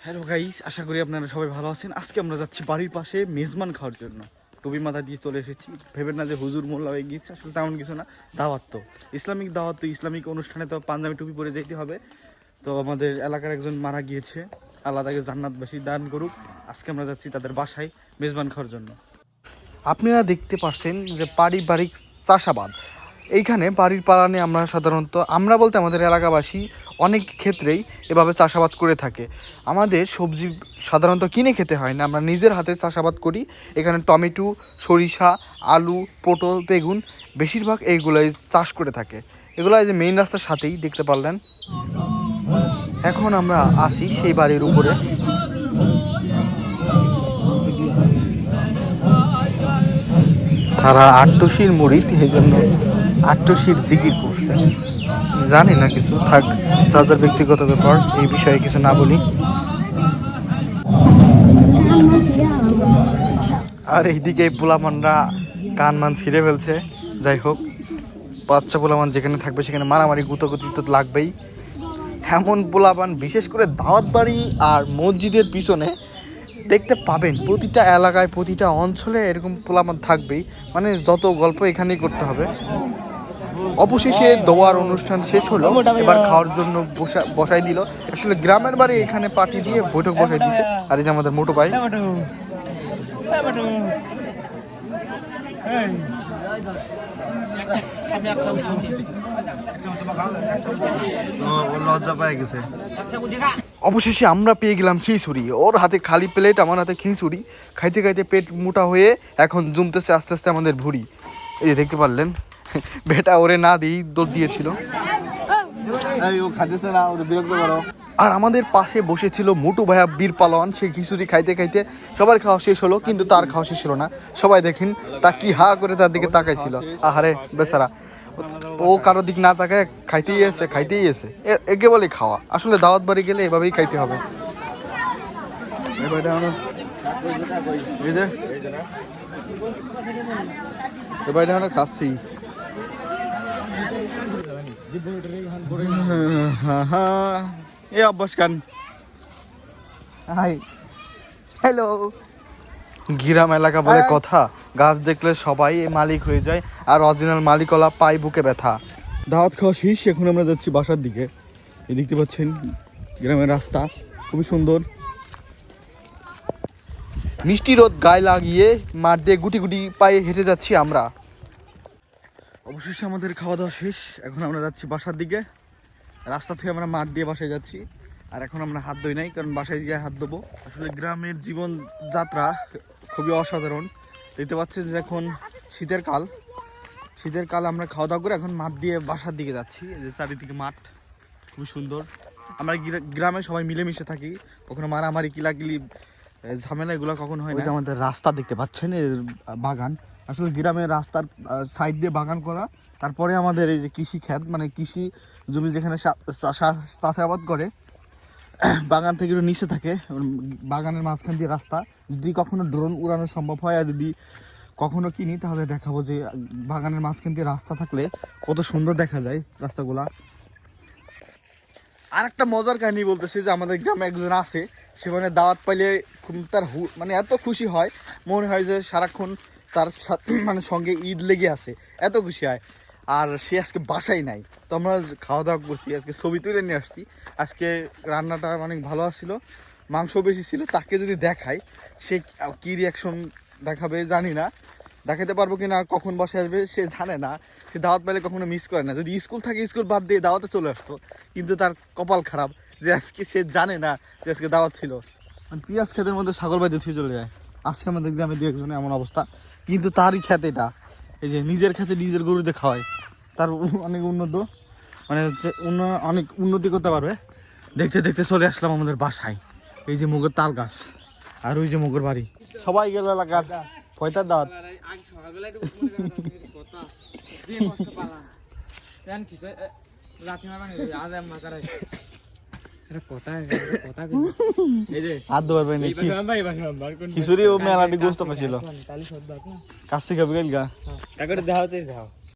Hello guys, আশা করি আপনারা সবাই ভালো আছেন। আজকে আমরা যাচ্ছি বাড়ির পাশে মেজবান খাওয়ার জন্য। টুপি মাথা দিয়ে চলে এসেছি। ভেবেন না যে হুজুর মোল্লা হয়ে গিয়েছে, আসলে তেমন কিছু না। দাওয়াত তো ইসলামিক দাওয়াত, তো ইসলামিক অনুষ্ঠানে তো পাঞ্জাবি টুপি পরে যেতে হবে। তো আমাদের এলাকার একজন মারা গিয়েছে, আল্লাহ তাকে জান্নাতবাসী দান করুক। আজকে আমরা যাচ্ছি তাদের বাসায় মেজবান খাওয়ার জন্য। আপনারা দেখতে পাচ্ছেন যে পারিবারিক চাষাবাদ। এইখানে বাড়ির পালানে আমরা বলতে আমাদের এলাকাবাসী অনেক ক্ষেত্রেই এভাবে চাষাবাদ করে থাকে। আমাদের সবজি সাধারণত কিনে খেতে হয় না, আমরা নিজের হাতে চাষাবাদ করি। এখানে টমেটো, সরিষা, আলু, পটল, বেগুন বেশিরভাগ এইগুলোই চাষ করে থাকে। এগুলো এই যে মেইন রাস্তার সাথেই দেখতে পারলেন। এখন আমরা আসি সেই বাড়ির উপরে। তারা আট্টশির মুরিদ, এই জন্য আট্টশির জিকির করছে। জানি না কিছু, থাক, তাদের ব্যক্তিগত ব্যাপার, এই বিষয়ে কিছু না বলি। আর এইদিকে পোলামানরা কান মান ছিঁড়ে ফেলছে। যাই হোক, বাচ্চা পোলামান যেখানে থাকবে সেখানে মারামারি গুতোগুতি তো লাগবেই। এমন পোলাপান বিশেষ করে দাওয়াত বাড়ি আর মসজিদের পিছনে দেখতে পাবেন। প্রতিটা এলাকায়, প্রতিটা অঞ্চলে এরকম পোলাপান থাকবেই। মানে যত গল্প এখানেই করতে হবে। অবশেষে দোয়ার অনুষ্ঠান শেষ হলো, এবার খাওয়ার জন্য বসাই দিল। আসলে গ্রামের বাড়ি, এখানে পার্টি দিয়ে বৈঠক বসাই দিছে। আর এই যে আমাদের মোটো ভাই, লজ্জা পায় গেছে। অবশেষে আমরা পেয়ে গেলাম খিচুড়ি। ওর হাতে খালি প্লেট, আমার হাতে খিচুড়ি। খাইতে খাইতে পেট মোটা হয়ে এখন জমতেছে আস্তে আস্তে আমাদের ভুঁড়ি। এই যে দেখতে পারলেন, বেটা ওরে না দিই দৌড় দিয়েছিল। আর আমাদের পাশে বসেছিল মোটু ভাইয়া বীর পালোয়ান। সে খিচুড়ি খাইতে খাইতে সবার খাওয়া শেষ হলো, কিন্তু তার খাওয়া শেষ হলো না। সবাই দেখেন তা কি হা করে তার দিকে তাকাইছিল। আহারে বেচারা, ও কারোর দিক না তাকায় খাইতেই এসে একে বলে খাওয়া। আসলে দাওয়াত বাড়ি গেলে এভাবেই খাইতে হবে। এবার খাচ্ছি। এ আব্বাস খান, হাই, হ্যালো। গ্রাম এলাকা বলে কথা, গাছ দেখলে সবাই মালিক হয়ে যায়, আর অরিজিনাল মালিকলা পাই বুকে ব্যথা। দাওয়াত খাওয়া শেষ, এখন আমরা যাচ্ছি বাসার দিকে। এই দেখতে পাচ্ছেন গ্রামের রাস্তা খুবই সুন্দর। মিষ্টি রোদ গায়ে লাগিয়ে মাঠ দিয়ে গুটি গুটি পায়ে হেঁটে যাচ্ছি আমরা। অবশেষে আমাদের খাওয়া দাওয়া শেষ, এখন আমরা যাচ্ছি বাসার দিকে। রাস্তা থেকে আমরা মাঠ দিয়ে বাসায় যাচ্ছি। আর এখন আমরা হাত ধুই নাই, কারণ বাসায় গিয়ে হাত ধোবো। আসলে গ্রামের জীবন যাত্রা খুবই অসাধারণ। দেখতে পাচ্ছেন যে এখন শীতের কাল আমরা খাওয়া দাওয়া করে এখন মাঠ দিয়ে বাসার দিকে যাচ্ছি। এই যে চারিদিকে মাঠ, খুবই সুন্দর। আমরা গ্রামে সবাই মিলেমিশে থাকি, কখনো মারামারি কিলাকিলি ঝামেলা এগুলো কখনো হয় না। আমাদের রাস্তা দেখতে পাচ্ছেন, বাগান। আসলে গ্রামের রাস্তার সাইড দিয়ে বাগান করা। তারপরে আমাদের এই যে কৃষি ক্ষেত, মানে কৃষি জমি যেখানে চাষাবাদ করে, বাগান থেকে একটু নিচে থাকে। বাগানের মাঝখান দিয়ে রাস্তা। যদি কখনো ড্রোন উড়ানো সম্ভব হয়, আর যদি কখনো কিনি, তাহলে দেখাবো যে বাগানের মাঝখান দিয়ে রাস্তা থাকলে কত সুন্দর দেখা যায় রাস্তাগুলা। আর একটা মজার কাহিনী বলতেছি, যে আমাদের গ্রামে একজন আছে, সেখানে দাওয়াত পাইলে তার মানে এত খুশি হয়, মনে হয় যে সারাক্ষণ তার মানে সঙ্গে ঈদ লেগে আছে, এত খুশি হয়। আর সে আজকে বাসায় নাই, তো আমরা খাওয়া দাওয়া করছি, আজকে ছবি তুলে নিয়ে আসছি। আজকে রান্নাটা অনেক ভালো আসছিল, মাংস বেশি ছিল। তাকে যদি দেখাই, সে কী রিয়াকশন দেখাবে জানি না, দেখাতে পারবো কি না, কখন বাসায় আসবে সে জানে না। সে দাওয়াত পেলে কখনো মিস করে না। যদি স্কুল থাকে, স্কুল বাদ দিয়ে দাওয়াতে চলে আসতো, কিন্তু তার কপাল খারাপ যে আজকে সে জানে না যে আজকে দাওয়াত ছিল। পেঁয়াজ ক্ষেতের মধ্যে ছাগল বাইতে থুয়ে চলে যায়। আজকে আমাদের গ্রামে দু একজনের এমন অবস্থা, কিন্তু তারই ক্ষেত এটা। এই যে নিজের ক্ষেতে নিজের গরুতে খাওয়ায়, তার অনেক উন্নত, মানে অনেক উন্নতি করতে পারবে। দেখতে দেখতে চলে আসলাম আমাদের বাসায়। এই যে মুগের তাল গাছ, আর ওই যে মুগের বাড়ি। সবাই গেল এলাকার পয়তার দাওয়াত। খিচুড়ি ও মেলাটি গোস্ত পাচ্ছিল, কাছে খাবি গা।